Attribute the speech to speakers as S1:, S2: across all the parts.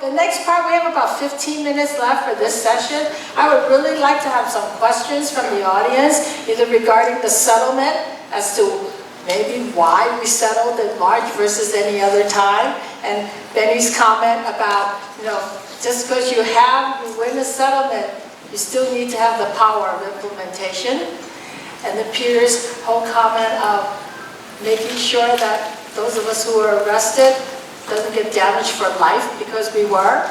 S1: the next part, we have about 15 minutes left for this session. I would really like to have some questions from the audience, either regarding the settlement as to maybe why we settled in March versus any other time, and Benny's comment about, just because you win a settlement, you still need to have the power of implementation. And then Peter's whole comment of making sure that those of us who were arrested doesn't get damaged for life because we were.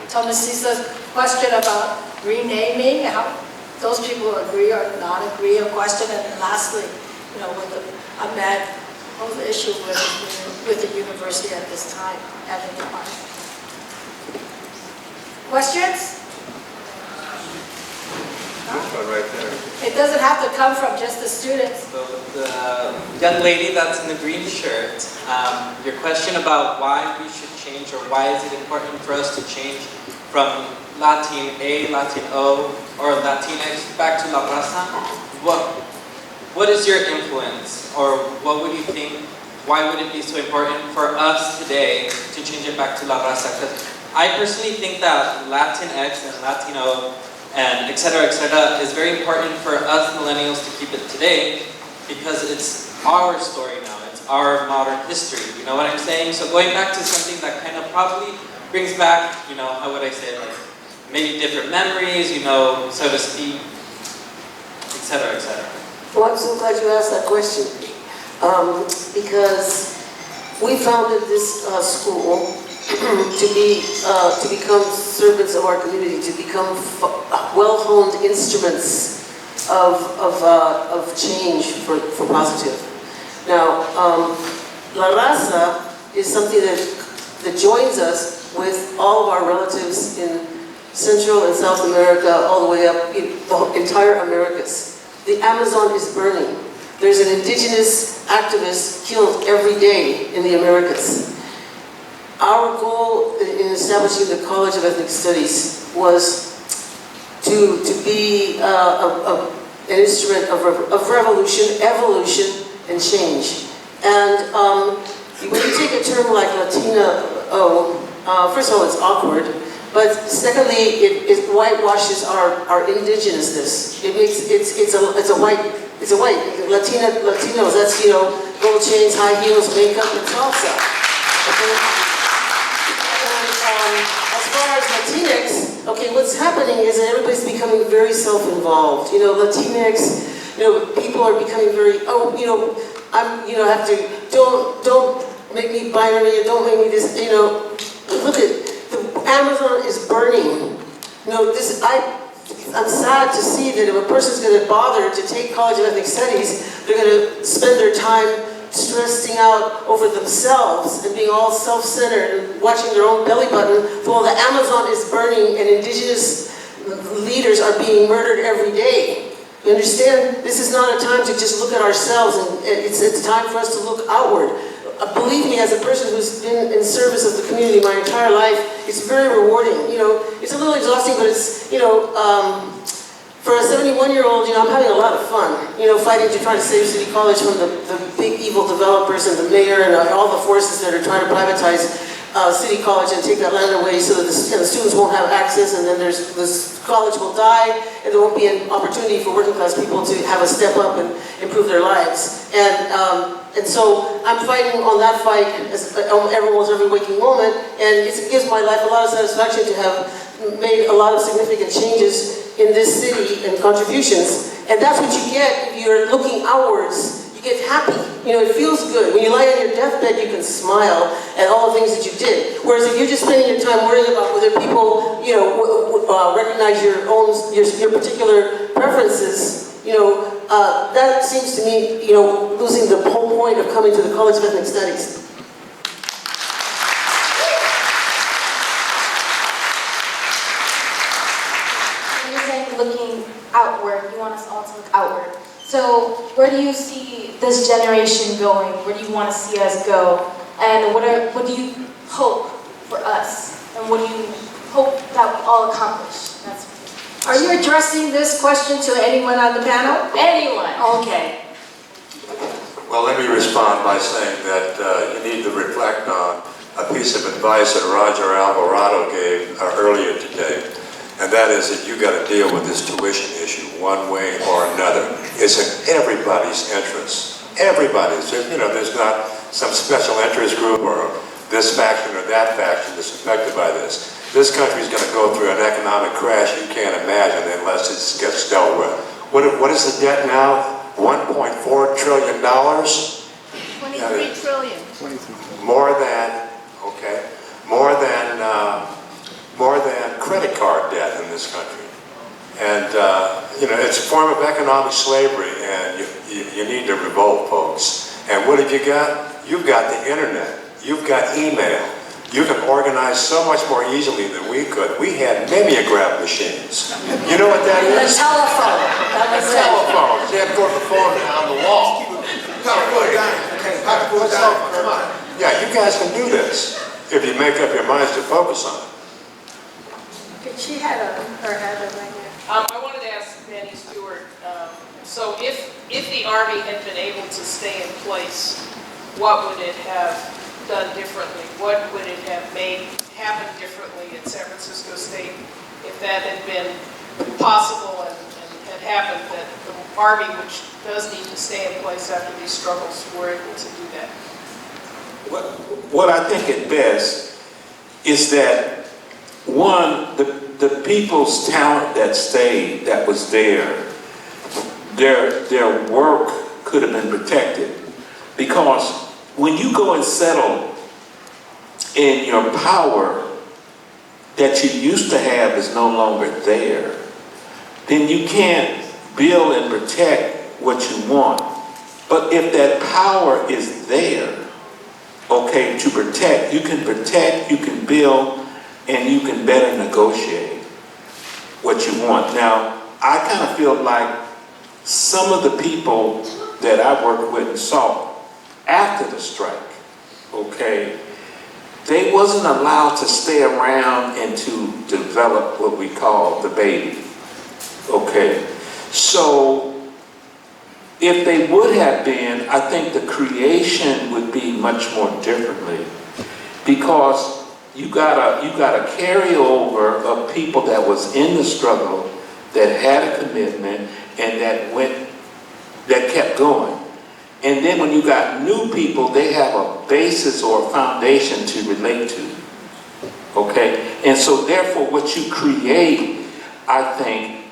S1: Tomasita's question about renaming, how those people agree or not agree, a question. And then lastly, with the AMED, what was the issue with the university at this time? Questions?
S2: Right there.
S1: It doesn't have to come from just the students.
S3: So the young lady that's in the green shirt, your question about why we should change, or why is it important for us to change from Latin A, Latin O, or Latinx back to La Raza, what is your influence, or what would you think, why would it be so important for us today to change it back to La Raza? Because I personally think that Latinx and Latino and et cetera, is very important for us millennials to keep it today, because it's our story now, it's our modern history, you know what I'm saying? So going back to something that kind of probably brings back, how would I say it, like maybe different memories, so to speak, et cetera, et cetera.
S4: Well, I'm so glad you asked that question, because we founded this school to become servants of our community, to become well-honed instruments of change for positive. Now, La Raza is something that joins us with all of our relatives in Central and South America, all the way up in the entire Americas. The Amazon is burning. There's an indigenous activist killed every day in the Americas. Our goal in establishing the College of Ethnic Studies was to be an instrument of revolution, evolution, and change. And when you take a term like Latina, first of all, it's awkward, but secondly, it whitewashes our indigenousness. It's a white Latinos. That's gold chains, high heels, makeup, and salsa. Okay? As far as Latinx, okay, what's happening is that everybody's becoming very self-involved. Latinx, people are becoming very, don't make me binary, don't make me this, look at, the Amazon is burning. I'm sad to see that if a person's going to bother to take College of Ethnic Studies, they're going to spend their time stressing out over themselves and being all self-centered and watching their own belly button while the Amazon is burning and indigenous leaders are being murdered every day. You understand? This is not a time to just look at ourselves, and it's time for us to look outward. Believe me, as a person who's been in service of the community my entire life, it's very rewarding. It's a little exhausting, but it's, for a 71-year-old, I'm having a lot of fun, fighting to try to save City College from the big evil developers and the mayor and all the forces that are trying to privatize City College and take that land away so that the students won't have access, and then this college will die, and there won't be an opportunity for working class people to have a step up and improve their lives. And so I'm fighting on that fight almost every waking moment, and it gives my life a lot of satisfaction to have made a lot of significant changes in this city and contributions. And that's what you get if you're looking outwards. You get happy. It feels good. When you lie on your deathbed, you can smile at all the things that you did. Whereas if you're just spending your time worrying about whether people, recognize your particular preferences, that seems to me, losing the whole point of coming to the College of Ethnic Studies.
S5: You're saying looking outward. You want us all to look outward. So where do you see this generation going? Where do you want to see us go? And what do you hope for us? And what do you hope that we all accomplish?
S1: Are you addressing this question to anyone on the panel?
S5: Anyone.
S1: Okay.
S2: Well, let me respond by saying that you need to reflect on a piece of advice that Roger Alvarado gave earlier today, and that is that you got to deal with this tuition issue one way or another. It's in everybody's interest. Everybody's. You know, there's not some special interest group or this faction or that faction that's affected by this. This country's going to go through an economic crash you can't imagine unless it gets dealt with. What is the debt now? $1.4 trillion?
S1: 23 trillion.
S2: More than, okay, more than credit card debt in this country. And, you know, it's a form of economic slavery, and you need to revolt, folks. And what have you got? You've got the internet. You've got email. You can organize so much more easily than we could. We had mimeograph machines. You know what that
S1: The
S2: is?
S1: telephone. That was it.
S2: Telephones. You had to put the phone on the wall. Come on. Yeah, you guys can do this if you make up your minds to focus on it.
S1: Okay, she had her hand up right there.
S6: I wanted to ask Manny Stewart, so if the Army had been able to stay in place, what would it have done differently? What would it have made happen differently at San Francisco State if that had been possible and had happened, that the Army, which does need to stay in place after these struggles, were able to do that?
S7: What I think at best is that, one, the people's talent that stayed, that was there, their work could have been protected. Because when you go and settle and your power that you used to have is no longer there, then you can't build and protect what you want. But if that power is there, okay, to protect, you can build, and you can better negotiate what you want. Now, I kind of feel like some of the people that I worked with and saw after the strike, okay, they wasn't allowed to stay around and to develop what we call the baby, okay? So if they would have been, I think the creation would be much more differently, because you got a carryover of people that was in the struggle, that had a commitment, and that kept going. And then when you got new people, they have a basis or a foundation to relate to, okay? And so therefore what you create, I think,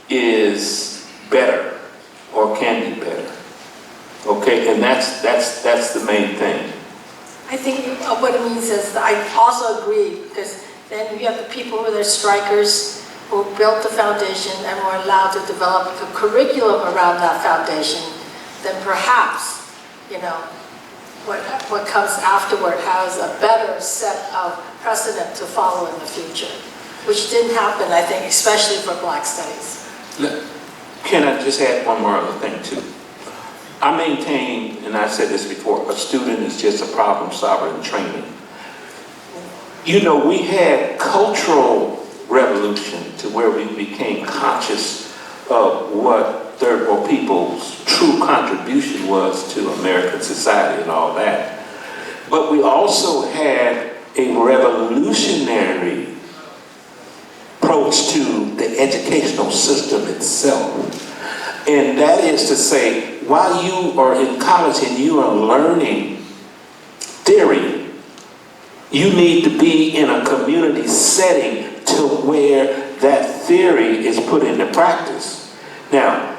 S7: is better, or can be better, okay? And that's the main thing.
S1: I think what it means is, I also agree, because then you have the people who are strikers who built the foundation and were allowed to develop a curriculum around that foundation, then perhaps, you know, what comes afterward has a better set of precedent to follow in the future, which didn't happen, I think, especially for Black studies.
S7: Can I just add one more other thing too? I maintain, and I said this before, a student is just a problem solver in training. You know, we had cultural revolution to where we became conscious of what third world people's true contribution was to American society and all that. But we also had a revolutionary approach to the educational system itself. And that is to say, while you are in college and you are learning theory, you need to be in a community setting to where that theory is put into practice. Now,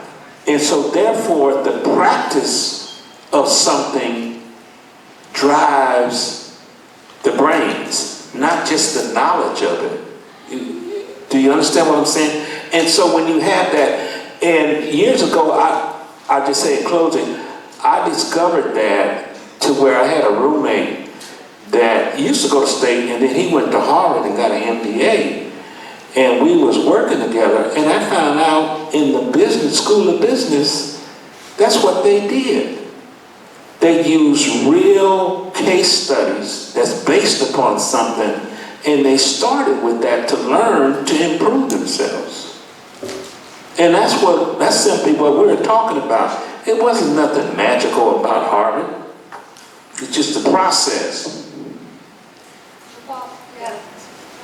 S7: and so therefore the practice of something drives the brains, not just the knowledge of it. Do you understand what I'm saying? And so when you have that, and years ago, I just say in closing, I discovered that to where I had a roommate that used to go to State, and then he went to Harvard and got an MBA. And we was working together, and I found out in the business, school of business, that's what they did. They used real case studies that's based upon something, and they started with that to learn to improve themselves. And that's simply what we were talking about. It wasn't nothing magical about Harvard. It's just the process.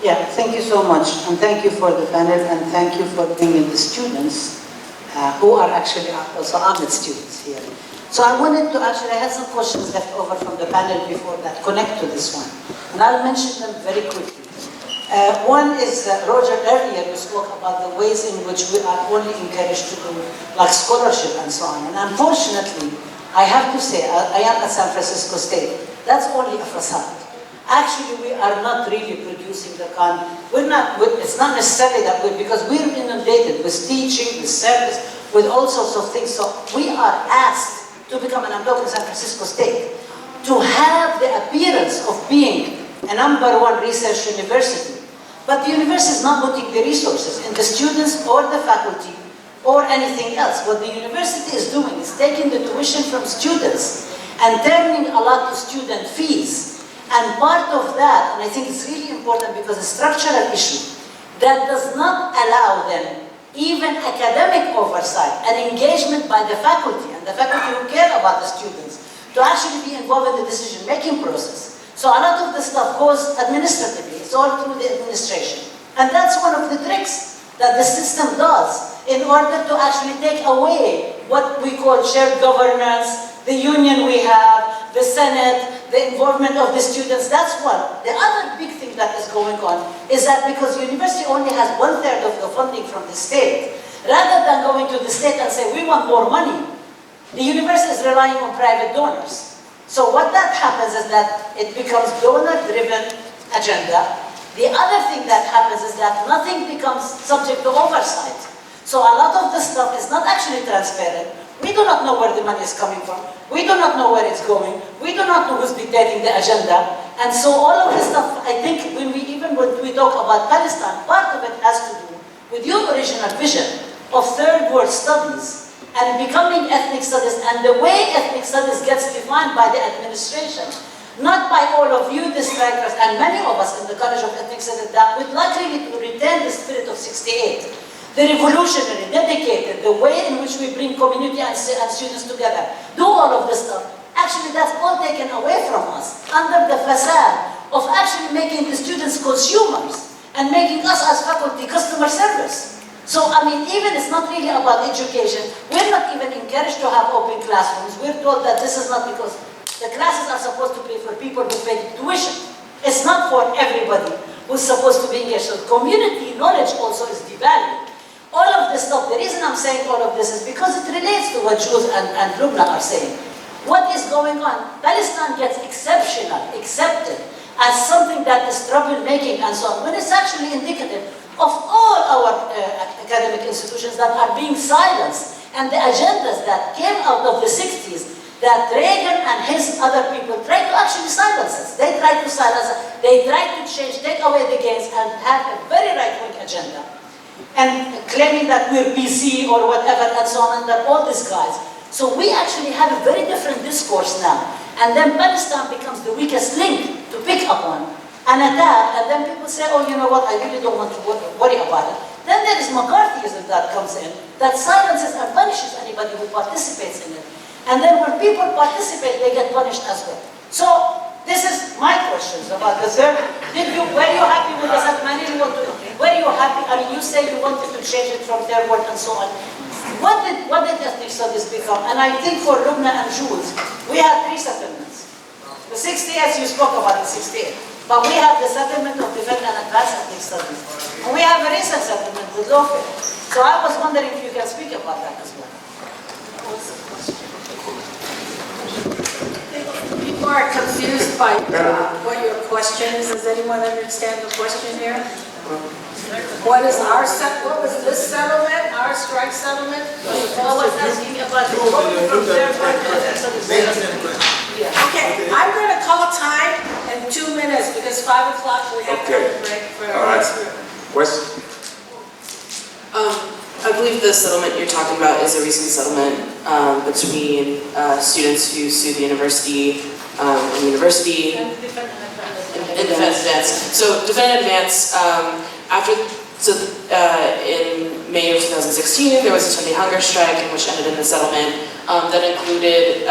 S8: Yeah, thank you so much, and thank you for the panel, and thank you for bringing the students who are actually also AMED students here. So I wanted to I had some questions left over from the panel before that connect to this one, and I'll mention them very quickly. One is Roger earlier you spoke about the ways in which we are only encouraged to do like scholarship and so on, and unfortunately, I have to say, I am at San Francisco State, that's only a facade. Actually, we are not really producing the kind, it's not necessarily that way because we're inundated with teaching, with service, with all sorts of things. So we are asked to become, and I'm talking San Francisco State, to have the appearance of being a #1 research university. But the university is not putting the resources in the students or the faculty or anything else. What the university is doing is taking the tuition from students and turning a lot to student fees. And part of that, and I think it's really important because it's a structural issue, that does not allow them even academic oversight and engagement by the faculty, and the faculty who care about the students, to actually be involved in the decision-making process. So a lot of the stuff goes administratively, it's all through the administration. And that's one of the tricks that the system does in order to actually take away what we call shared governance, the union we have, the Senate, the involvement of the students, that's one. The other big thing that is going on is that because the university only has 1/3 of the funding from the state, rather than going to the state and say, we want more money, the university is relying on private donors. So what that happens is that it becomes donor-driven agenda. The other thing that happens is that nothing becomes subject to oversight. So a lot of the stuff is not actually transparent. We do not know where the money is coming from. We do not know where it's going. We do not know who's dictating the agenda. And so all of this stuff, I think, when we talk about Palestine, part of it has to do with your original vision of third world studies and becoming ethnic studies, and the way ethnic studies gets defined by the administration, not by all of you, the strikers, and many of us in the College of Ethnic Studies that would like really to retain the spirit of '68. The revolutionary, dedicated, the way in which we bring community and students together, do all of this stuff. Actually, that's all taken away from us under the facade of actually making the students consumers and making us as faculty customer service. So, I mean, even it's not really about education. We're not even encouraged to have open classrooms. We're told that this is not because the classes are supposed to be for people who pay tuition. It's not for everybody who's supposed to be engaged. So community knowledge also is devalued. All of this stuff, the reason I'm saying all of this is because it relates to what Jules and Lubna are saying. What is going on? Palestine gets accepted as something that is troublemaking and so on, when it's actually indicative of all our academic institutions that are being silenced, and the agendas that came out of the 60s that Reagan and his other people tried to actually silence us. They tried to silence us, they tried to change, take away the gains, and have a very right-wing agenda. And claiming that we're PC or whatever and so on, and that all these guys. So we actually have a very different discourse now. And then Palestine becomes the weakest link to pick up on, an attack, and then people say, oh, you know what, I really don't want to worry about it. Then there is McCarthyism that comes in, that silences and punishes anybody who participates in it. And then when people participate, they get punished as well. So this is my questions about the third. Were you happy with the Satmani? Were you happy? I mean, you say you wanted to change it from third world and so on. What did ethnic studies become? And I think for Lubna and Jules, we had 3 settlements. The 68, you spoke about the 68. But we have the settlement of defense and advanced ethnic studies. And we have a recent settlement with Lofe. So I was wondering if you can speak about that as well.
S1: People are confused by what your question is. Does anyone understand the question here? What was this settlement, our strike settlement?
S4: I was asking about the voting from third world
S1: Okay, I'm going to call time in 2 minutes because 5 o'clock we have to have a break for
S2: All right. Question?
S9: I believe the settlement you're talking about is a recent settlement between students who sued the university and university and Defend Advance. So Defend Advance, in May of 2016, there was a Sunday hunger strike, which ended in the settlement that included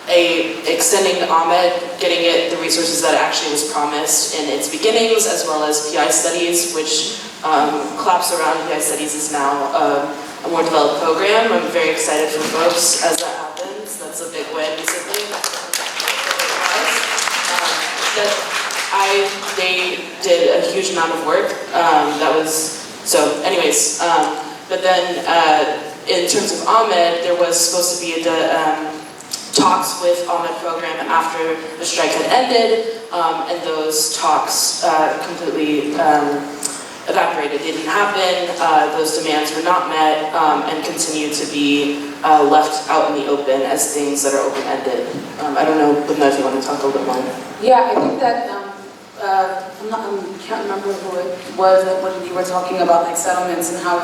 S9: extending to AMED, getting it the resources that it actually was promised in its beginnings, as well as PI studies, which collapse around PI studies is now a more developed program. I'm very excited for folks as that happens. That's a big win recently. They did a huge amount of work. So anyways, but then in terms of AMED, there was supposed to be talks with AMED program after the strike had ended, and those talks completely evaporated. They didn't happen, those demands were not met, and continue to be left out in the open as things that are open-ended. I don't know, Linda, if you want to talk a little bit more.
S10: Yeah, I think that, I can't remember who it was when you were talking about like settlements and how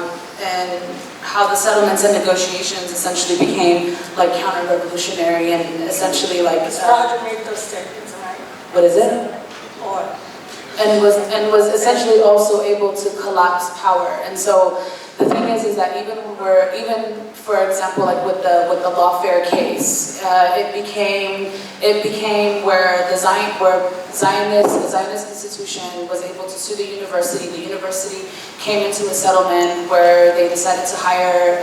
S10: the settlements and negotiations essentially became like counter-revolutionary and essentially like...
S1: Roger made those statements, right?
S10: What is it? And was essentially also able to collapse power. And so the thing is that even for example, like with the lawfare case, it became where the Zionist institution was able to sue the university. The university came into a settlement where they decided to hire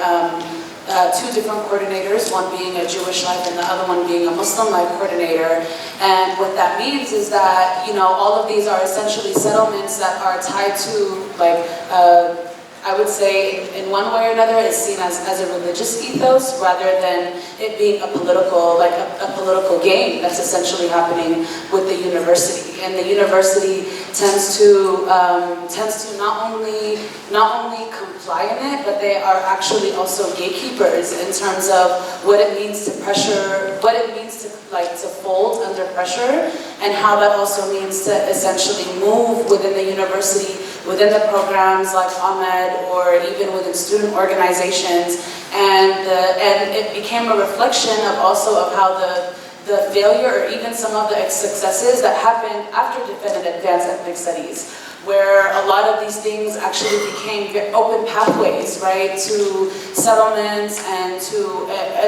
S10: two different coordinators, one being a Jewish life and the other one being a Muslim life coordinator. And what that means is that, you know, all of these are essentially settlements that are tied to, like, I would say in one way or another it's seen as a religious ethos rather than it being a political, like a political game that's essentially happening with the university. And the university tends to not only comply in it, but they are actually also gatekeepers in terms of what it means to pressure, what it means to fold under pressure, and how that also means to essentially move within the university, within the programs like AMED, or even within student organizations, and it became a reflection of also of how the failure or even some of the successes that happened after defended advanced ethnic studies, where a lot of these things actually became open pathways, right, to settlements and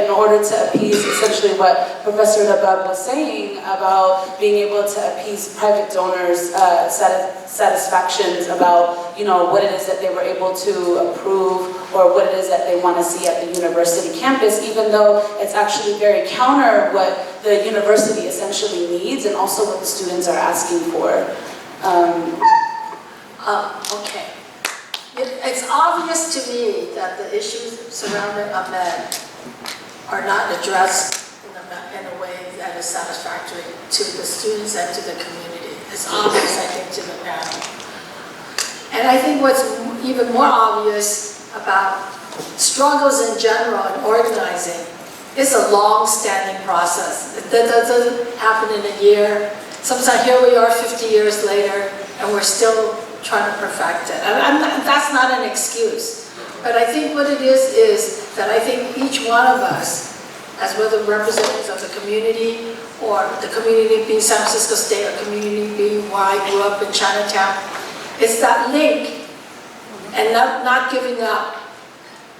S10: in order to appease essentially what Professor Dabab was saying about being able to appease private donors' satisfactions about, you know, what it is that they were able to approve or what it is that they want to see at the university campus, even though it's actually very counter what the university essentially needs and also what the students are asking for.
S1: Okay. It's obvious to me that the issues surrounding AMED are not addressed in a way that is satisfactory to the students and to the community. It's obvious, I think, to the panel. And I think what's even more obvious about struggles in general and organizing is a long-standing process. That doesn't happen in a year. Sometimes here we are 50 years later and we're still trying to perfect it. That's not an excuse. But I think what it is that I think each one of us, as whether representatives of the community or the community being San Francisco State or community being where I grew up in Chinatown, it's that link and not giving up,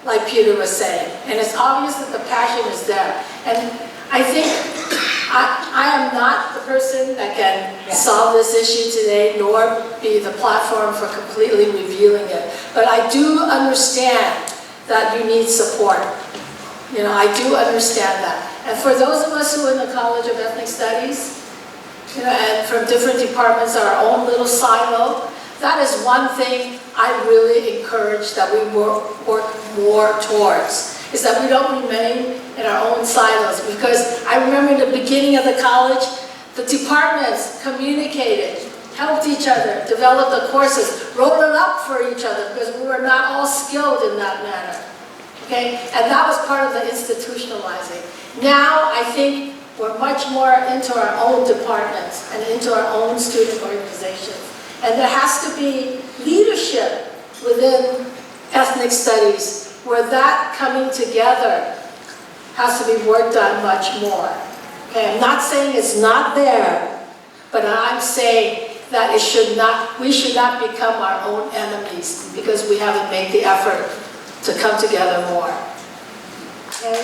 S1: like Peter was saying. And it's obvious that the passion is there. And I think I am not the person that can solve this issue today, nor be the platform for completely revealing it. But I do understand that you need support. You know, I do understand that. And for those of us who are in the College of Ethnic Studies, you know, and from different departments, our own little silo, that is one thing I really encourage that we work more towards, is that we don't remain in our own silos. Because I remember in the beginning of the college, the departments communicated, helped each other, developed the courses, wrote it up for each other because we were not all skilled in that manner. Okay? And that was part of the institutionalizing. Now I think we're much more into our own departments and into our own student organizations. And there has to be leadership within ethnic studies where that coming together has to be worked on much more. Okay, I'm not saying it's not there, but I'm saying that we should not become our own enemies because we haven't made the effort to come together more. Okay?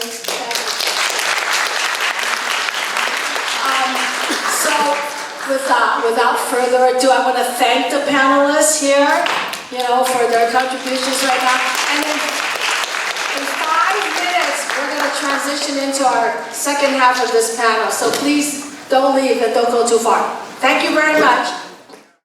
S1: without further ado, I want to thank the panelists here, for their contributions right now. And in 5 minutes, we're going to transition into our second half of this panel. So please don't leave and don't go too far. Thank you very much.